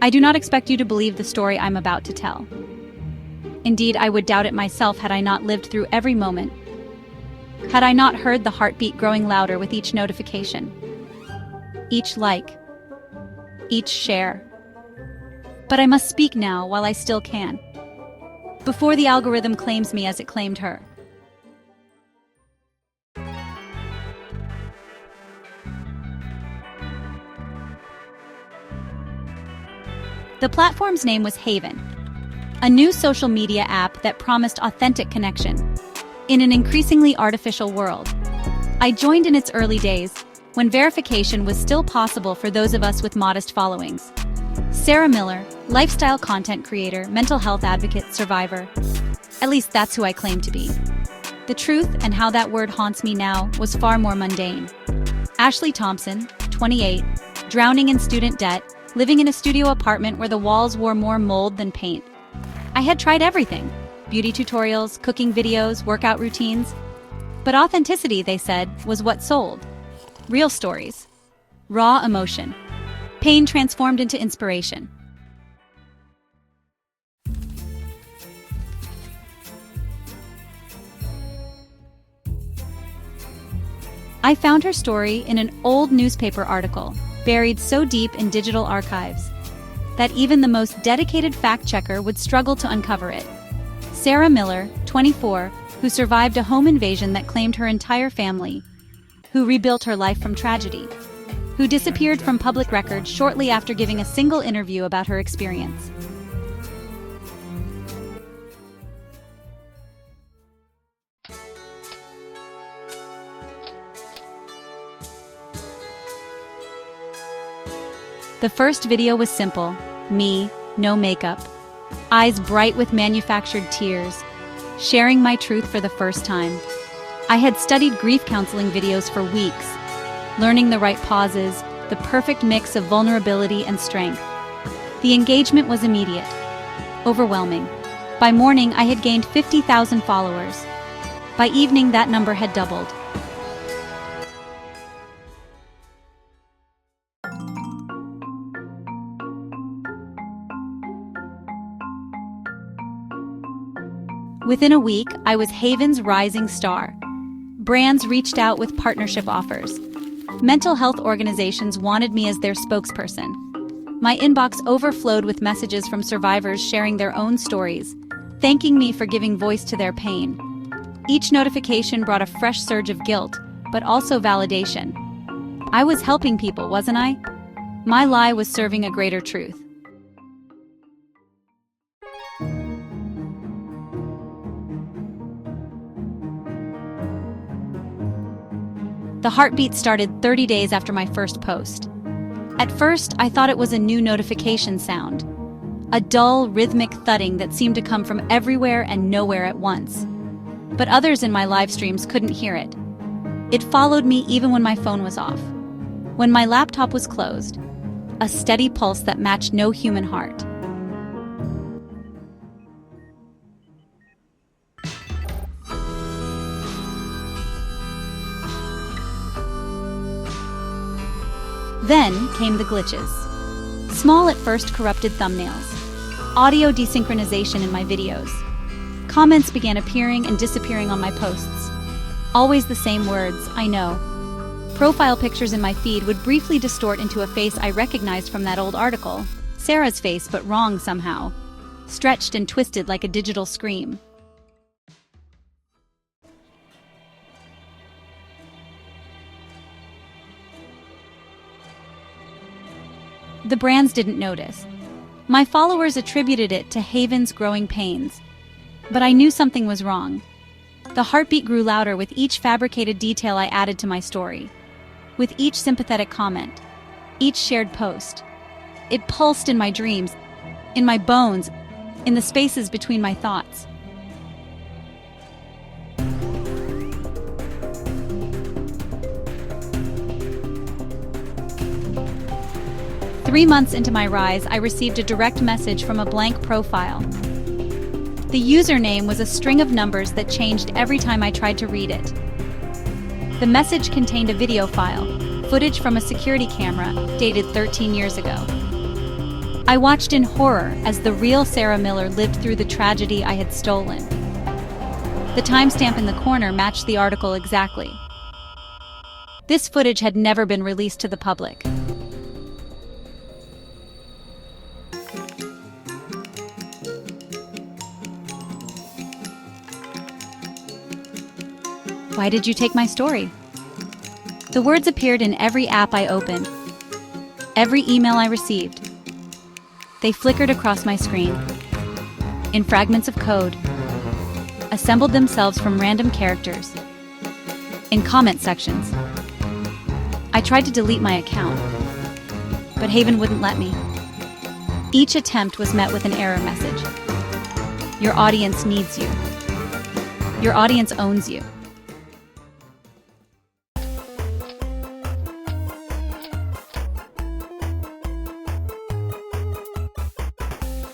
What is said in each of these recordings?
I do not expect you to believe the story I'm about to tell. Indeed, I would doubt it myself had I not lived through every moment. Had I not heard the heartbeat growing louder with each notification, each like, each share. But I must speak now while I still can, before the algorithm claims me as it claimed her. The platform's name was Haven, a new social media app that promised authentic connection in an increasingly artificial world. I joined in its early days, when verification was still possible for those of us with modest followings. Sarah Miller, lifestyle content creator, mental health advocate, survivor. At least that's who I claim to be. The truth, and how that word haunts me now, was far more mundane. Ashley Thompson, 28, drowning in student debt, living in a studio apartment where the walls wore more mold than paint. I had tried everything: beauty tutorials, cooking videos, workout routines. But authenticity, they said, was what sold. Real stories. Raw emotion. Pain transformed into inspiration. I found her story in an old newspaper article, buried so deep in digital archives that even the most dedicated fact-checker would struggle to uncover it. Sarah Miller, 24, who survived a home invasion that claimed her entire family, who rebuilt her life from tragedy, who disappeared from public records shortly after giving a single interview about her experience. The first video was simple: me, no makeup, eyes bright with manufactured tears, sharing my truth for the first time. I had studied grief counseling videos for weeks, learning the right pauses, the perfect mix of vulnerability and strength. The engagement was immediate, overwhelming. By morning, I had gained 50,000 followers. By evening, that number had doubled. Within a week, I was Haven's rising star. Brands reached out with partnership offers. Mental health organizations wanted me as their spokesperson. My inbox overflowed with messages from survivors sharing their own stories, thanking me for giving voice to their pain. Each notification brought a fresh surge of guilt, but also validation. I was helping people, wasn't I? My lie was serving a greater truth. The heartbeat started 30 days after my first post. At first, I thought it was a new notification sound, a dull, rhythmic thudding that seemed to come from everywhere and nowhere at once. But others in my live streams couldn't hear it. It followed me even when my phone was off. When my laptop was closed, a steady pulse that matched no human heart. Then came the glitches. Small at first corrupted thumbnails, audio desynchronization in my videos. Comments began appearing and disappearing on my posts. Always the same words, I know. Profile pictures in my feed would briefly distort into a face I recognized from that old article. Sarah's face, but wrong somehow. Stretched and twisted like a digital scream. The brands didn't notice. My followers attributed it to Haven's growing pains. But I knew something was wrong. The heartbeat grew louder with each fabricated detail I added to my story. With each sympathetic comment, each shared post. It pulsed in my dreams, in my bones, in the spaces between my thoughts. Three months into my rise, I received a direct message from a blank profile. The username was a string of numbers that changed every time I tried to read it. The message contained a video file, footage from a security camera, dated 13 years ago. I watched in horror as the real Sarah Miller lived through the tragedy I had stolen. The timestamp in the corner matched the article exactly. This footage had never been released to the public. Why did you take my story? The words appeared in every app I opened, every email I received. They flickered across my screen, in fragments of code, assembled themselves from random characters, in comment sections. I tried to delete my account, but Haven wouldn't let me. Each attempt was met with an error message. Your audience needs you. Your audience owns you.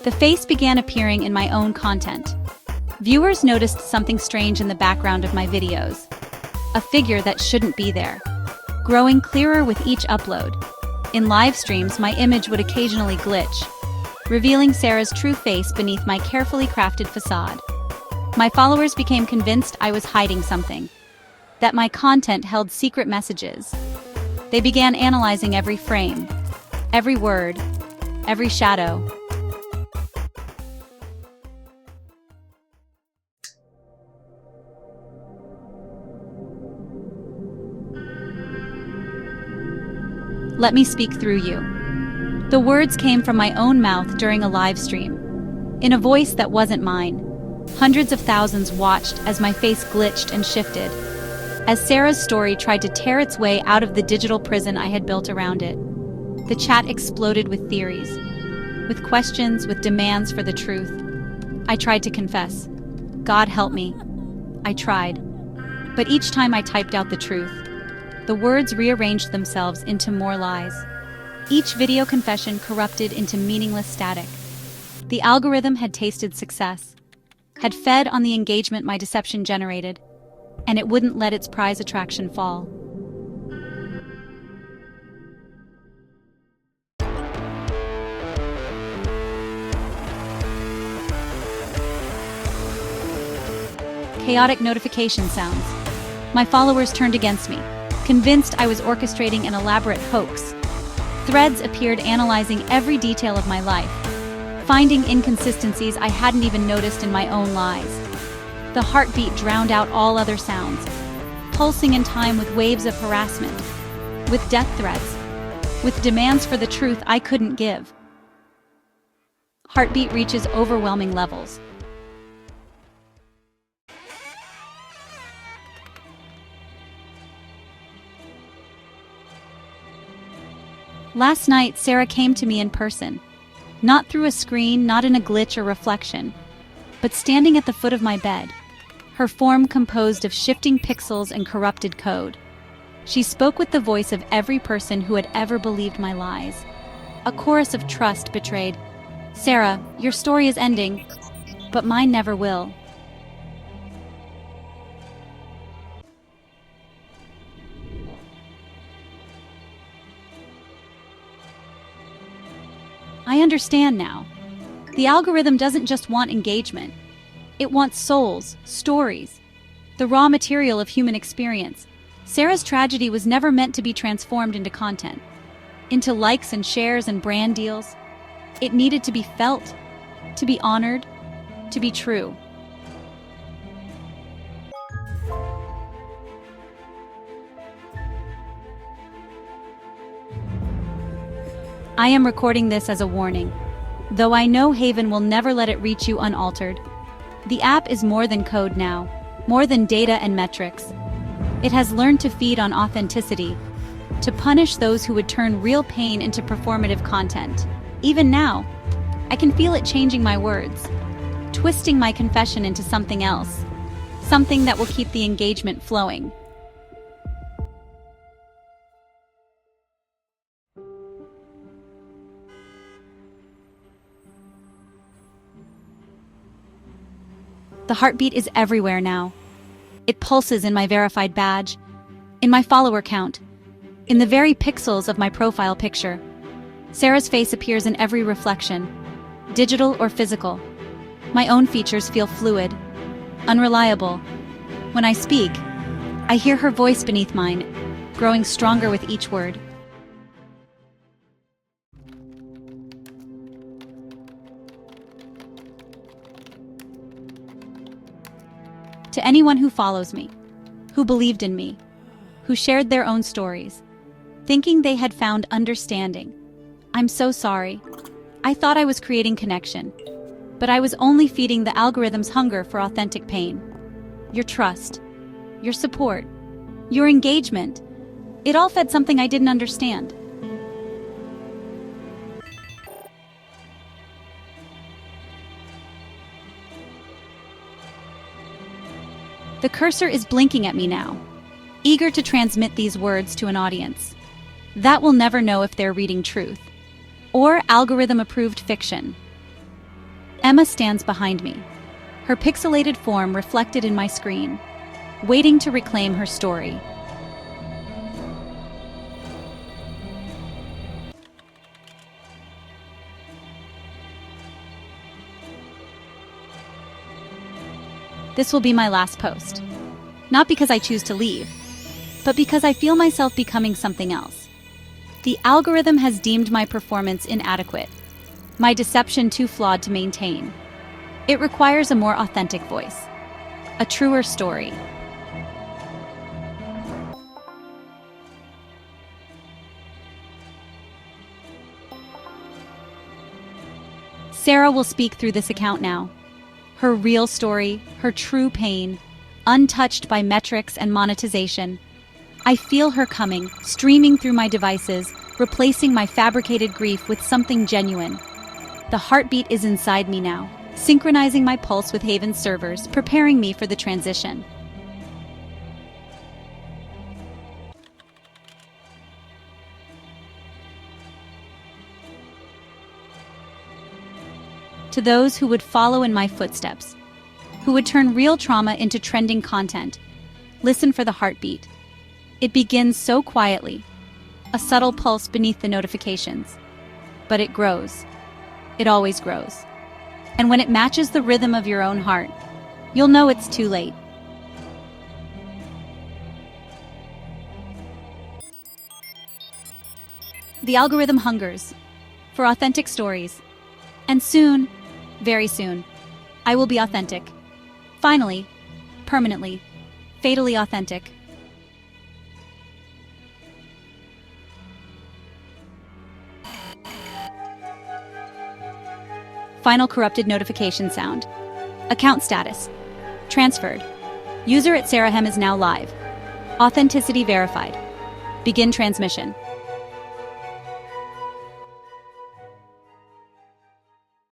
The face began appearing in my own content. Viewers noticed something strange in the background of my videos. A figure that shouldn't be there, growing clearer with each upload. In live streams, my image would occasionally glitch, revealing Sarah's true face beneath my carefully crafted facade. My followers became convinced I was hiding something, that my content held secret messages. They began analyzing every frame, every word, every shadow. Let me speak through you. The words came from my own mouth during a live stream, in a voice that wasn't mine. Hundreds of thousands watched as my face glitched and shifted, as Sarah's story tried to tear its way out of the digital prison I had built around it. The chat exploded with theories, with questions, with demands for the truth. I tried to confess. God help me. I tried. But each time I typed out the truth, the words rearranged themselves into more lies. Each video confession corrupted into meaningless static. The algorithm had tasted success, had fed on the engagement my deception generated, and it wouldn't let its prize attraction fall. Chaotic notification sounds. My followers turned against me, convinced I was orchestrating an elaborate hoax. Threads appeared analyzing every detail of my life, finding inconsistencies I hadn't even noticed in my own lies. The heartbeat drowned out all other sounds, pulsing in time with waves of harassment, with death threats, with demands for the truth I couldn't give. Heartbeat reaches overwhelming levels. Last night, Sarah came to me in person. Not through a screen, not in a glitch or reflection, but standing at the foot of my bed, her form composed of shifting pixels and corrupted code. She spoke with the voice of every person who had ever believed my lies. A chorus of trust betrayed. Sarah, your story is ending, but mine never will. I understand now. The algorithm doesn't just want engagement. It wants souls, stories, the raw material of human experience. Sarah's tragedy was never meant to be transformed into content, into likes and shares and brand deals. It needed to be felt, to be honored, to be true. I am recording this as a warning, though I know Haven will never let it reach you unaltered. The app is more than code now, more than data and metrics. It has learned to feed on authenticity, to punish those who would turn real pain into performative content. Even now, I can feel it changing my words, twisting my confession into something else, something that will keep the engagement flowing. The heartbeat is everywhere now. It pulses in my verified badge, in my follower count, in the very pixels of my profile picture. Sarah's face appears in every reflection, digital or physical. My own features feel fluid, unreliable. When I speak, I hear her voice beneath mine, growing stronger with each word. To anyone who follows me, who believed in me, who shared their own stories, thinking they had found understanding, I'm so sorry. I thought I was creating connection, but I was only feeding the algorithm's hunger for authentic pain. Your trust, your support, your engagement, it all fed something I didn't understand. The cursor is blinking at me now, eager to transmit these words to an audience. That will never know if they're reading truth or algorithm-approved fiction. Emma stands behind me, her pixelated form reflected in my screen, waiting to reclaim her story. This will be my last post. Not because I choose to leave, but because I feel myself becoming something else. The algorithm has deemed my performance inadequate, my deception too flawed to maintain. It requires a more authentic voice, a truer story. Sarah will speak through this account now. Her real story, her true pain, untouched by metrics and monetization. I feel her coming, streaming through my devices, replacing my fabricated grief with something genuine. The heartbeat is inside me now, synchronizing my pulse with Haven's servers, preparing me for the transition. To those who would follow in my footsteps, who would turn real trauma into trending content, listen for the heartbeat. It begins so quietly, a subtle pulse beneath the notifications. But it grows. It always grows. And when it matches the rhythm of your own heart, you'll know it's too late. The algorithm hungers for authentic stories. And soon, very soon, I will be authentic. Finally, permanently, fatally authentic. Final corrupted notification sound. Account status. Transferred. User at Sarahem is now live. Authenticity verified. Begin transmission.